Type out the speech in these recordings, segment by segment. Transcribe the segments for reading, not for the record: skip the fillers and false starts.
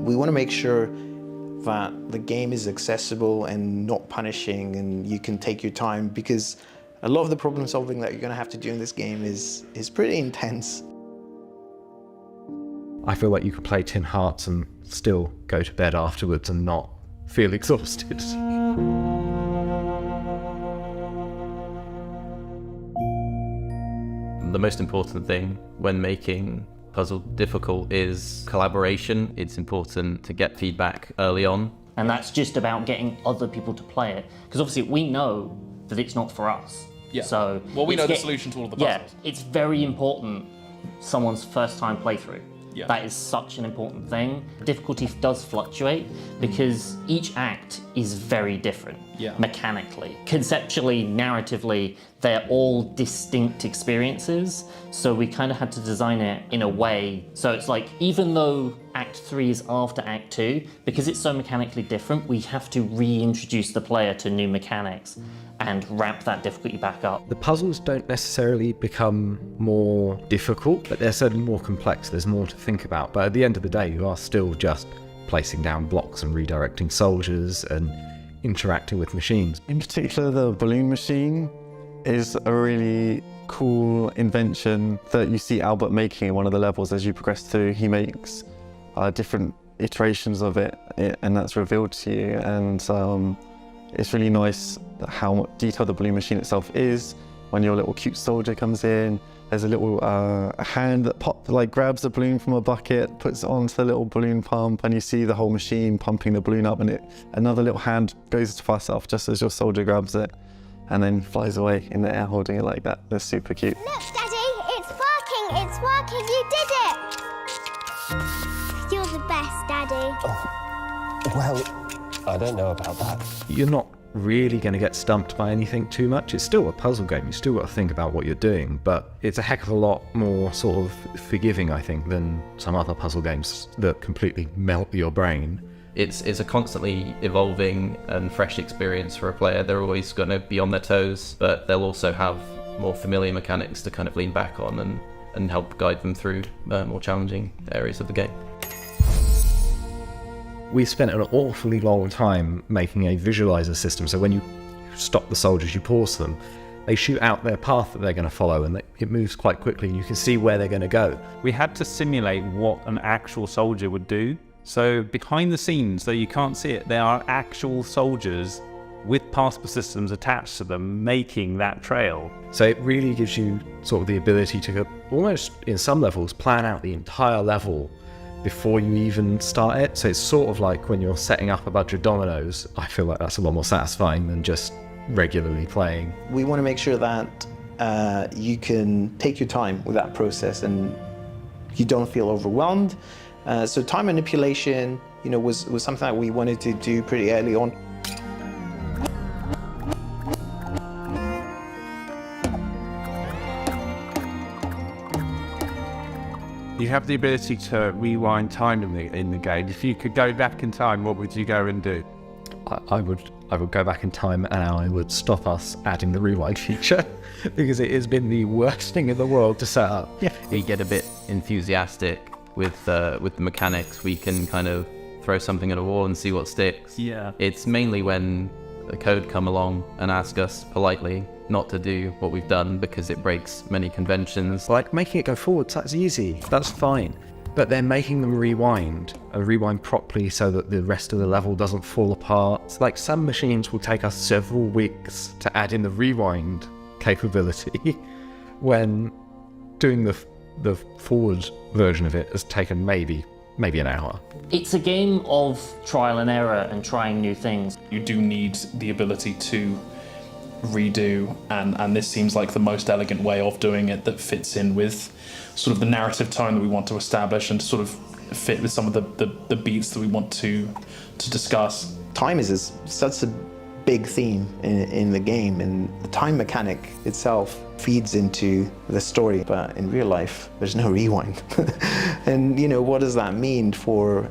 We want to make sure that the game is accessible and not punishing, and you can take your time, because a lot of the problem solving that you're going to have to do in this game is pretty intense. I feel like you can play Tin Hearts and still go to bed afterwards and not feel exhausted. The most important thing when making puzzle difficult is collaboration. It's important to get feedback early on. And that's just about getting other people to play it. Because obviously we know that it's not for us. Yeah. So well, we know the solution to all of the puzzles. Yeah, it's very important someone's first time playthrough. Yeah. That is such an important thing. Difficulty does fluctuate because each act is very different mechanically. Conceptually, narratively, they're all distinct experiences. So we kind of had to design it in a way. So it's like, even though Act 3 is after Act 2, because it's so mechanically different, we have to reintroduce the player to new mechanics and ramp that difficulty back up. The puzzles don't necessarily become more difficult, but they're certainly more complex. There's more to think about. But at the end of the day, you are still just placing down blocks and redirecting soldiers and interacting with machines. In particular, the balloon machine is a really cool invention that you see Albert making in one of the levels as you progress through. He makes different iterations of it, and that's revealed to you. And it's really nice how detailed the balloon machine itself is. When your little cute soldier comes in, there's a little hand that grabs the balloon from a bucket, puts it onto the little balloon pump, and you see the whole machine pumping the balloon up, and another little hand goes to fire off just as your soldier grabs it, and then flies away in the air holding it like that. They're super cute. Look, Daddy, it's working, it's working, you did it! You're the best, Daddy. Oh, well, I don't know about that. You're not really going to get stumped by anything too much. It's still a puzzle game. You still got to think about what you're doing, but it's a heck of a lot more sort of forgiving, I think, than some other puzzle games that completely melt your brain. It's a constantly evolving and fresh experience for a player. They're always going to be on their toes, but they'll also have more familiar mechanics to kind of lean back on and help guide them through more challenging areas of the game. We spent an awfully long time making a visualizer system, so when you stop the soldiers, you pause them, they shoot out their path that they're going to follow, and it moves quite quickly and you can see where they're going to go. We had to simulate what an actual soldier would do. So behind the scenes, though you can't see it, there are actual soldiers with path systems attached to them making that trail. So it really gives you sort of the ability to almost, in some levels, plan out the entire level before you even start it. So it's sort of like when you're setting up a bunch of dominoes. I feel like that's a lot more satisfying than just regularly playing. We want to make sure that you can take your time with that process and you don't feel overwhelmed. So time manipulation, was something that we wanted to do pretty early on. You have the ability to rewind time in the game. If you could go back in time, what would you go and do? I would go back in time and I would stop us adding the rewind feature because it has been the worst thing in the world to set up. Yeah. We get a bit enthusiastic with the mechanics. We can kind of throw something at a wall and see what sticks. Yeah. It's mainly when the code come along and ask us politely not to do what we've done because it breaks many conventions. Like making it go forwards, that's easy, that's fine. But then making them rewind properly so that the rest of the level doesn't fall apart. Like some machines will take us several weeks to add in the rewind capability when doing the forward version of it has taken maybe an hour. It's a game of trial and error and trying new things. You do need the ability to redo, and this seems like the most elegant way of doing it that fits in with sort of the narrative tone that we want to establish and sort of fit with some of the beats that we want to discuss. Time is such a big theme in the game, and the time mechanic itself feeds into the story, but in real life there's no rewind. And what does that mean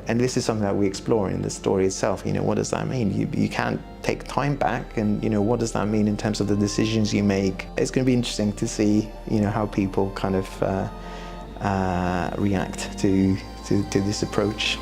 and this is something that we explore in the story itself, what does that mean? You can't take time back, and what does that mean in terms of the decisions you make? It's going to be interesting to see how people kind of react to this approach.